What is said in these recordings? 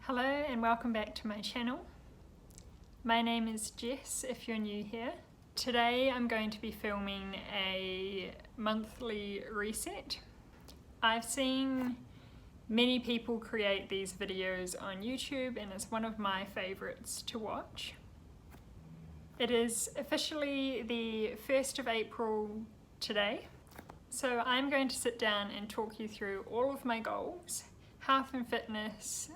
Hello and welcome back to my channel. My name is Jess if you're new here. Today I'm going to be filming a monthly reset. I've seen many people create these videos on YouTube and it's one of my favorites to watch. It is officially the 1st of April today, so I'm going to sit down and talk you through all of my goals. Health and fitness,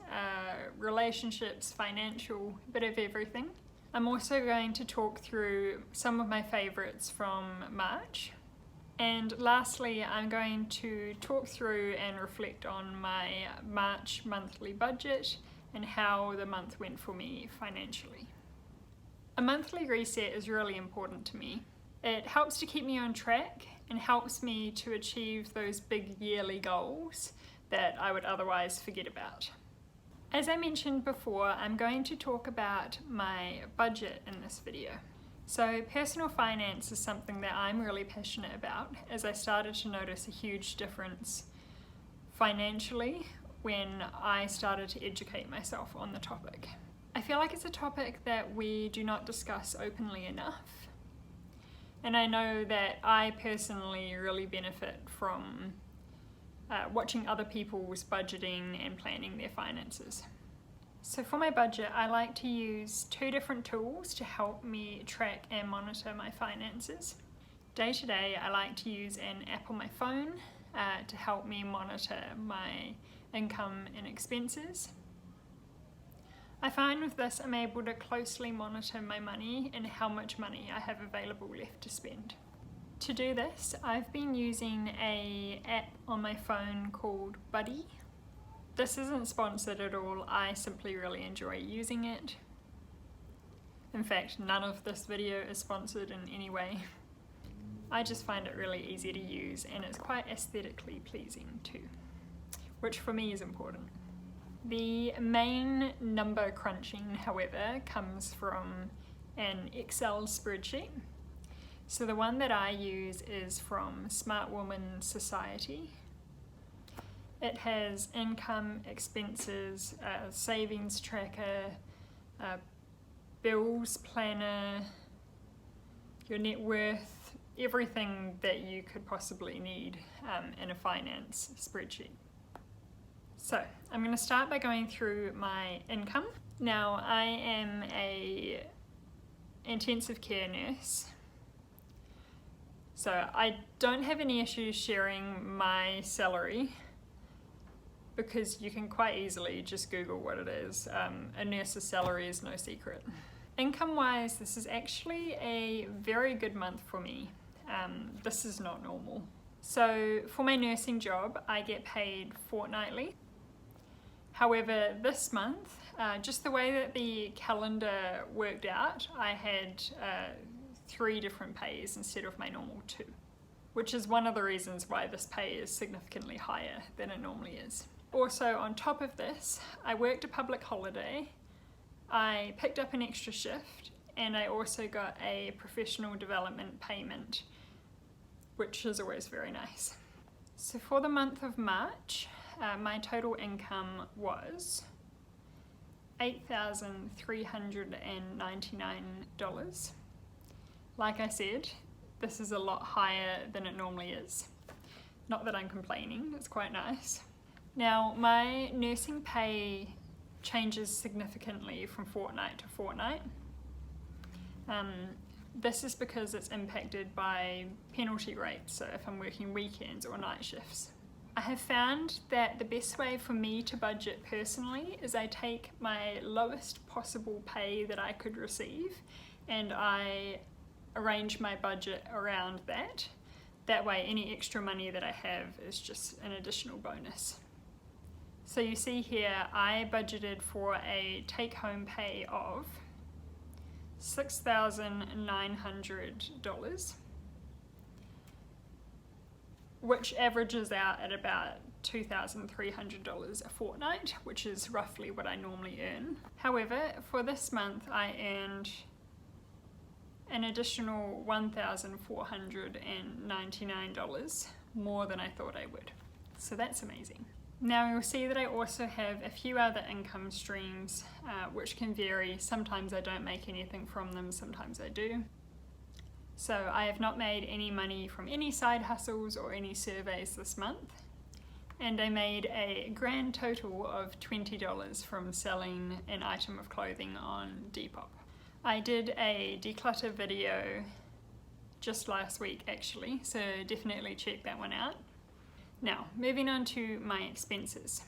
relationships, financial, a bit of everything. I'm also going to talk through some of my favorites from March. And lastly, I'm going to talk through and reflect on my March monthly budget and how the month went for me financially. A monthly reset is really important to me. It helps to keep me on track and helps me to achieve those big yearly goals that I would otherwise forget about. As I mentioned before, I'm going to talk about my budget in this video. So personal finance is something that I'm really passionate about, as I started to notice a huge difference financially when I started to educate myself on the topic. I feel like it's a topic that we do not discuss openly enough. And I know that I personally really benefit from watching other people's budgeting and planning their finances. So for my budget, I like to use two different tools to help me track and monitor my finances. Day to day, I like to use an app on my phone to help me monitor my income and expenses. I find with this, I'm able to closely monitor my money and how much money I have available left to spend. To do this, I've been using an app on my phone called Buddy. This isn't sponsored at all, I simply really enjoy using it. In fact, none of this video is sponsored in any way. I just find it really easy to use and it's quite aesthetically pleasing too, which for me is important. The main number crunching, however, comes from an Excel spreadsheet. So the one that I use is from Smart Woman Society. It has income, expenses, savings tracker, bills planner, your net worth, everything that you could possibly need in a finance spreadsheet. So I'm going to start by going through my income. Now I am an intensive care nurse. So I don't have any issues sharing my salary because you can quite easily just Google what it is. A nurse's salary is no secret. Income wise, this is actually a very good month for me. This is not normal. So for my nursing job, I get paid fortnightly. However, this month, just the way that the calendar worked out, I had 3 different pays instead of my normal 2, which is one of the reasons why this pay is significantly higher than it normally is. Also, on top of this, I worked a public holiday, I picked up an extra shift, and I also got a professional development payment, which is always very nice. So for the month of March, my total income was $8,399. Like I said, this is a lot higher than it normally is. Not that I'm complaining, it's quite nice. Now, my nursing pay changes significantly from fortnight to fortnight. This is because it's impacted by penalty rates, so if I'm working weekends or night shifts. I have found that the best way for me to budget personally is I take my lowest possible pay that I could receive and I arrange my budget around that. That way any extra money that I have is just an additional bonus. So you see here I budgeted for a take-home pay of $6,900, which averages out at about $2,300 a fortnight, which is roughly what I normally earn. However, for this month I earned an additional $1,499 more than I thought I would. So that's amazing. Now you'll see that I also have a few other income streams which can vary. Sometimes I don't make anything from them, sometimes I do. So I have not made any money from any side hustles or any surveys this month. And I made a grand total of $20 from selling an item of clothing on Depop. I did a declutter video just last week actually, so definitely check that one out. Now, moving on to my expenses.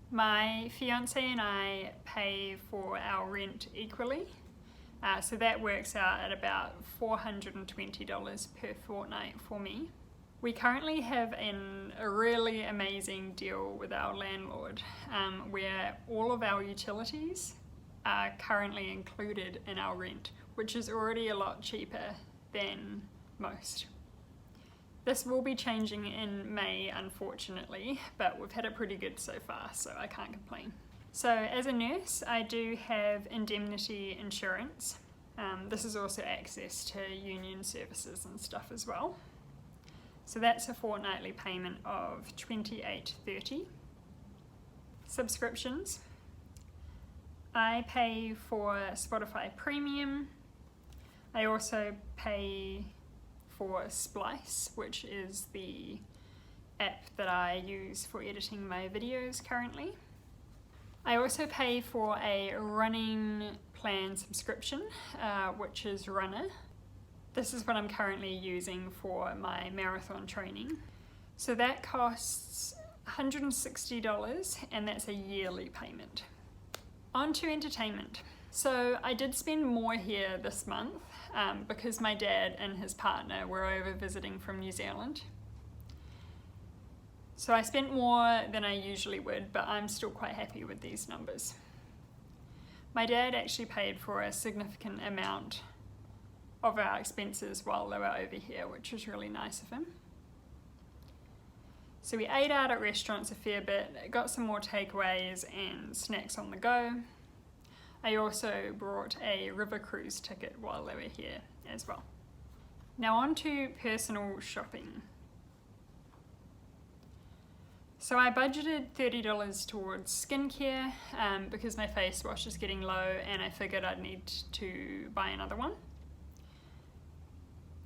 My fiance and I pay for our rent equally, so that works out at about $420 per fortnight for me. We currently have a really amazing deal with our landlord where all of our utilities are currently included in our rent, which is already a lot cheaper than most. This will be changing in May, unfortunately, but we've had it pretty good so far, so I can't complain. So as a nurse, I do have indemnity insurance. This is also access to union services and stuff as well. So that's a fortnightly payment of $28.30. Subscriptions. I pay for Spotify Premium. I also pay for Splice, which is the app that I use for editing my videos currently. I also pay for a running plan subscription, which is Runner. This is what I'm currently using for my marathon training. So that costs $160 and that's a yearly payment. On to entertainment. So I did spend more here this month because my dad and his partner were over visiting from New Zealand. So I spent more than I usually would, but I'm still quite happy with these numbers. My dad actually paid for a significant amount of our expenses while they were over here, which was really nice of him. So we ate out at restaurants a fair bit, got some more takeaways and snacks on the go. I also brought a river cruise ticket while they were here as well. Now on to personal shopping. So I budgeted $30 towards skincare because my face wash is getting low and I figured I'd need to buy another one.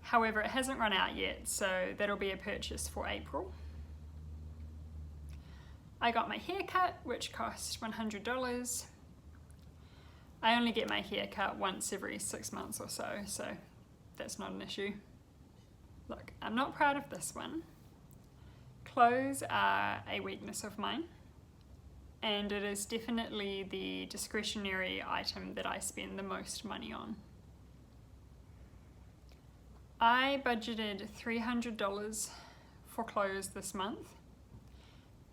However, it hasn't run out yet, so that'll be a purchase for April. I got my hair cut, which cost $100. I only get my hair cut once every 6 months or so, so that's not an issue. Look, I'm not proud of this one. Clothes are a weakness of mine, and it is definitely the discretionary item that I spend the most money on. I budgeted $300 for clothes this month,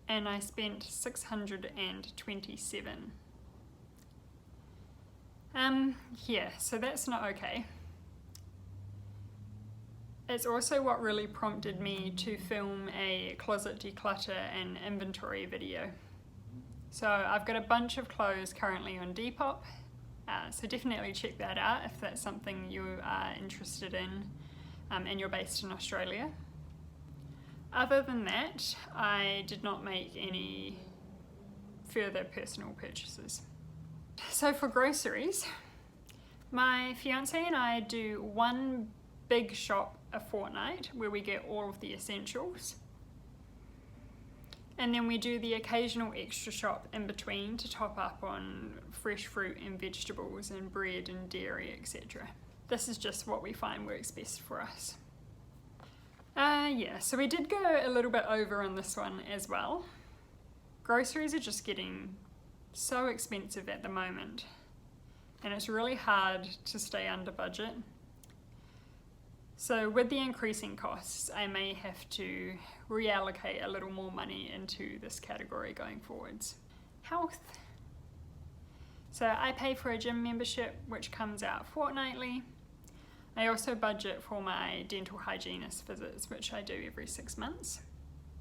and I spent $627. Yeah, so that's not okay. It's also what really prompted me to film a closet declutter and inventory video. So I've got a bunch of clothes currently on Depop, so definitely check that out if that's something you are interested in and you're based in Australia. Other than that, I did not make any further personal purchases. So for groceries, my fiance and I do one big shop a fortnight where we get all of the essentials, and then we do the occasional extra shop in between to top up on fresh fruit and vegetables and bread and dairy, etc. This is just what we find works best for us. Yeah, so we did go a little bit over on this one as well. Groceries are just getting so expensive at the moment, and it's really hard to stay under budget. So with the increasing costs, I may have to reallocate a little more money into this category going forwards. Health. So I pay for a gym membership, which comes out fortnightly. I also budget for my dental hygienist visits, which I do every 6 months.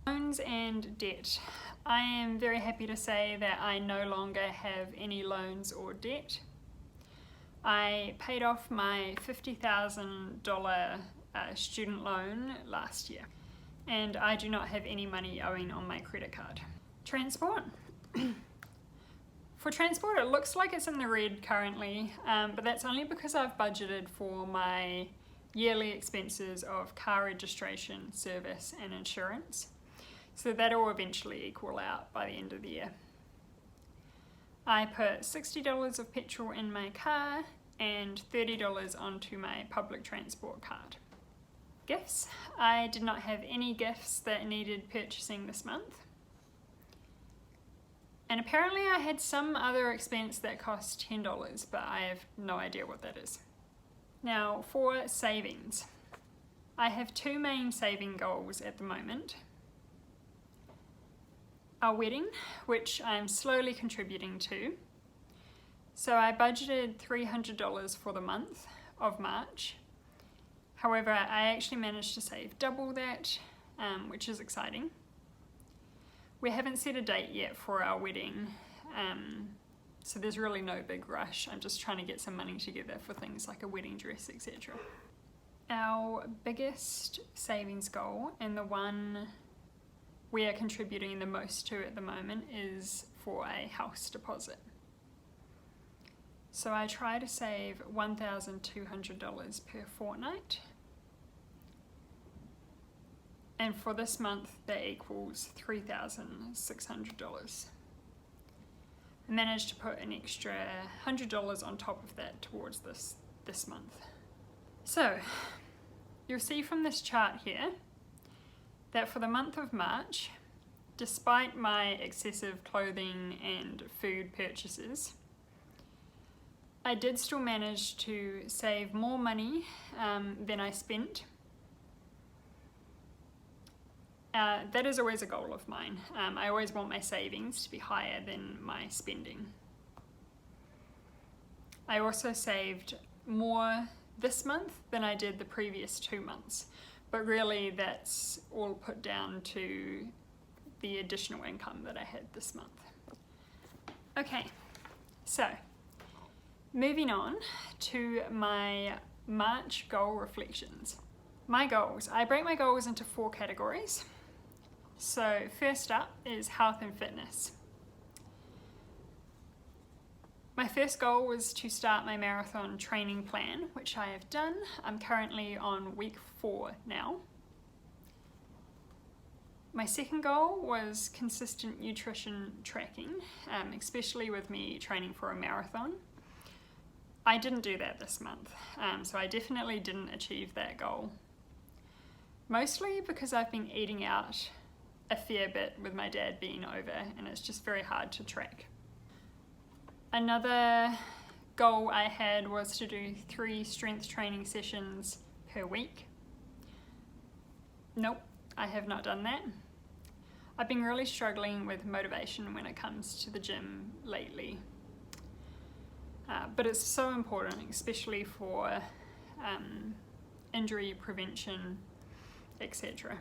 Loans and debt. I am very happy to say that I no longer have any loans or debt. I paid off my $50,000 student loan last year, and I do not have any money owing on my credit card. Transport. For transport, it looks like it's in the red currently, but that's only because I've budgeted for my yearly expenses of car registration, service and insurance. So that'll eventually equal out by the end of the year. I put $60 of petrol in my car and $30 onto my public transport card. Gifts. I did not have any gifts that needed purchasing this month. And apparently I had some other expense that cost $10, but I have no idea what that is. Now for savings. I have two main saving goals at the moment. Our wedding, which I'm slowly contributing to. So I budgeted $300 for the month of March. However, I actually managed to save double that, which is exciting. We haven't set a date yet for our wedding, so there's really no big rush. I'm just trying to get some money together for things like a wedding dress, etc. Our biggest savings goal, and the one we are contributing the most to at the moment, is for a house deposit. So I try to save $1,200 per fortnight. And for this month, that equals $3,600. I managed to put an extra $100 on top of that towards this month. So, you'll see from this chart here that for the month of March, despite my excessive clothing and food purchases, I did still manage to save more money than I spent. That is always a goal of mine. I always want my savings to be higher than my spending. I also saved more this month than I did the previous 2 months, but really that's all put down to the additional income that I had this month. Okay, so moving on to my March goal reflections. My goals. I break my goals into 4 categories. So first up is health and fitness. My first goal was to start my marathon training plan, which I have done. I'm currently on week 4 now. My second goal was consistent nutrition tracking, especially with me training for a marathon. I didn't do that this month, so I definitely didn't achieve that goal. Mostly because I've been eating out a fair bit with my dad being over, and it's just very hard to track. Another goal I had was to do 3 strength training sessions per week. Nope, I have not done that. I've been really struggling with motivation when it comes to the gym lately. But it's so important, especially for injury prevention, etc.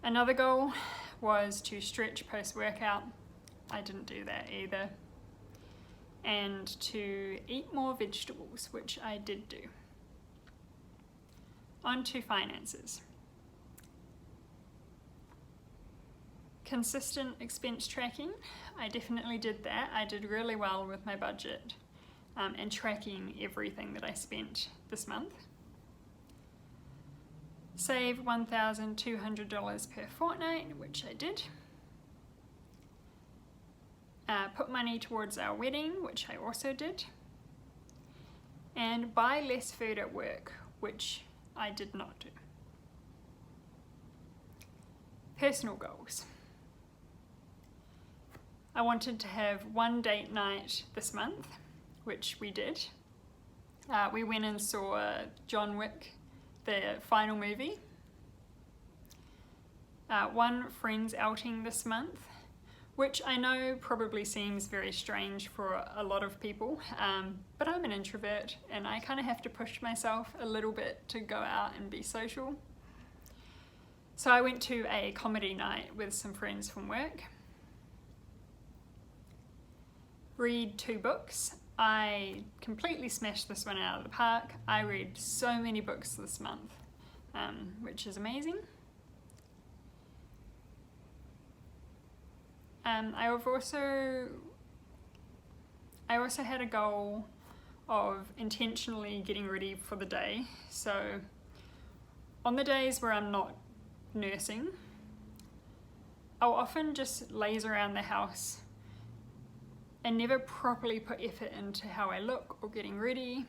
Another goal was to stretch post-workout. I didn't do that either. And to eat more vegetables, which I did do. On to finances. Consistent expense tracking. I definitely did that. I did really well with my budget and tracking everything that I spent this month. Save $1,200 per fortnight, which I did. Put money towards our wedding, which I also did. And buy less food at work, which I did not do. Personal goals. I wanted to have 1 date night this month, which we did. We went and saw John Wick, the final movie. 1 friends outing this month, which I know probably seems very strange for a lot of people, but I'm an introvert and I kind of have to push myself a little bit to go out and be social. So I went to a comedy night with some friends from work. Read 2 books. I completely smashed this one out of the park. I read so many books this month, which is amazing. I also had a goal of intentionally getting ready for the day. So on the days where I'm not nursing, I'll often just laze around the house and never properly put effort into how I look or getting ready.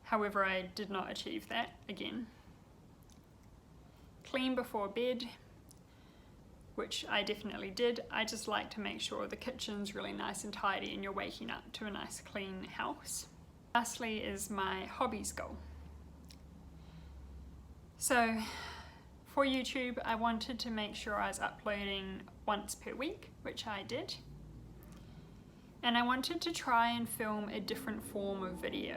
However, I did not achieve that again. Clean before bed, which I definitely did. I just like to make sure the kitchen's really nice and tidy and you're waking up to a nice clean house. Lastly is my hobbies goal. So for YouTube, I wanted to make sure I was uploading once per week, which I did. And I wanted to try and film a different form of video.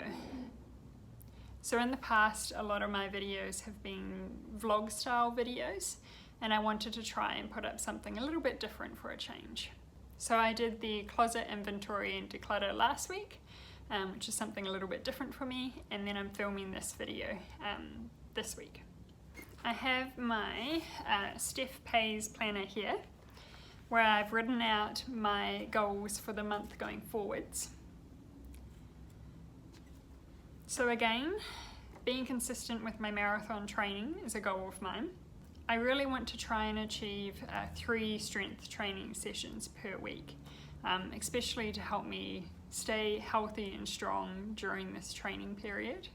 So in the past, a lot of my videos have been vlog style videos, and I wanted to try and put up something a little bit different for a change. So I did the closet inventory and declutter last week, which is something a little bit different for me, and then I'm filming this video this week. I have my Steph Pays planner here, where I've written out my goals for the month going forwards. So again, being consistent with my marathon training is a goal of mine. I really want to try and achieve 3 strength training sessions per week, especially to help me stay healthy and strong during this training period.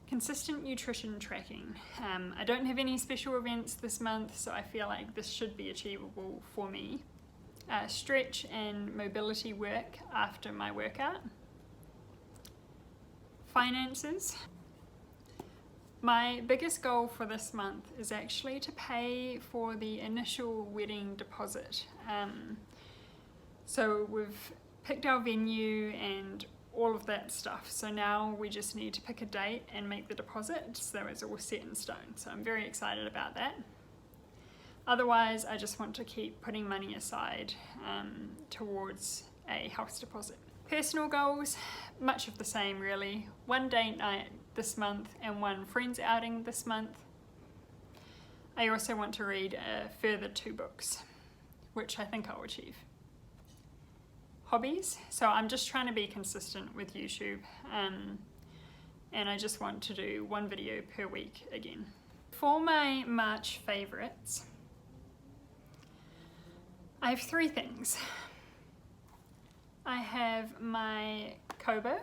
Consistent nutrition tracking. I don't have any special events this month, so I feel like this should be achievable for me. Stretch and mobility work after my workout. Finances. My biggest goal for this month is actually to pay for the initial wedding deposit. So we've picked our venue and all of that stuff. So now we just need to pick a date and make the deposit, so it's all set in stone. So I'm very excited about that. Otherwise, I just want to keep putting money aside towards a house deposit. Personal goals, much of the same really. 1 date night this month and 1 friends outing this month. I also want to read a further 2 books, which I think I'll achieve. Hobbies, so I'm just trying to be consistent with YouTube, and I just want to do 1 video per week again. For my March favourites, I have 3 things. I have my Kobo.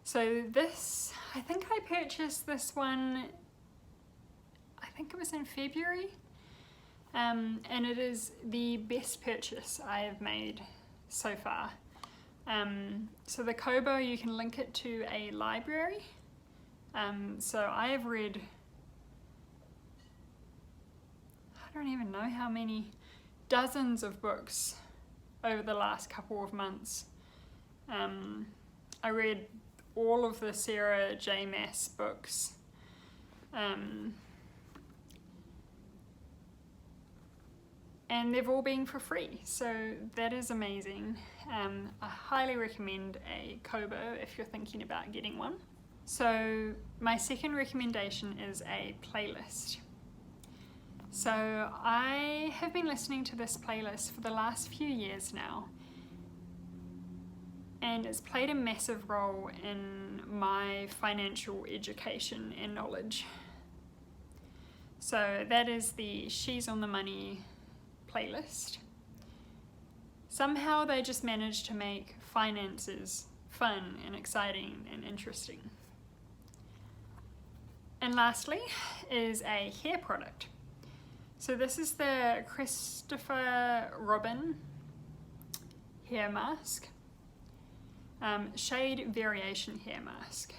So this, I think I purchased this one, I think it was in February. And it is the best purchase I have made so far. So the Kobo, you can link it to a library. So I have read, I don't even know how many, dozens of books over the last couple of months. I read all of the Sarah J. Maas books. And they've all been for free, so that is amazing. I highly recommend a Kobo if you're thinking about getting one. So my second recommendation is a playlist. So I have been listening to this playlist for the last few years now, and it's played a massive role in my financial education and knowledge. So that is the She's on the Money playlist. Somehow they just managed to make finances fun and exciting and interesting. And lastly is a hair product. So this is the Christopher Robin hair mask, shade variation hair mask.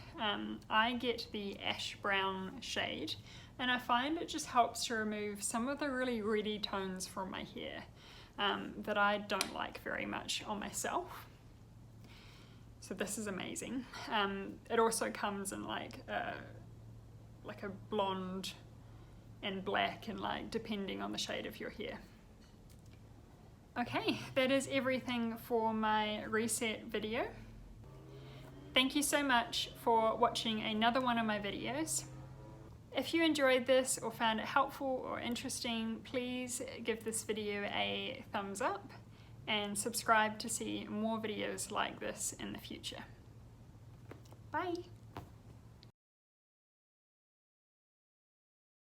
I get the ash brown shade, and I find it just helps to remove some of the really reddy tones from my hair that I don't like very much on myself. So this is amazing. It also comes in like a blonde and black, and like depending on the shade of your hair. Okay, that is everything for my reset video. Thank you so much for watching another one of my videos. If you enjoyed this or found it helpful or interesting, please give this video a thumbs up and subscribe to see more videos like this in the future. Bye!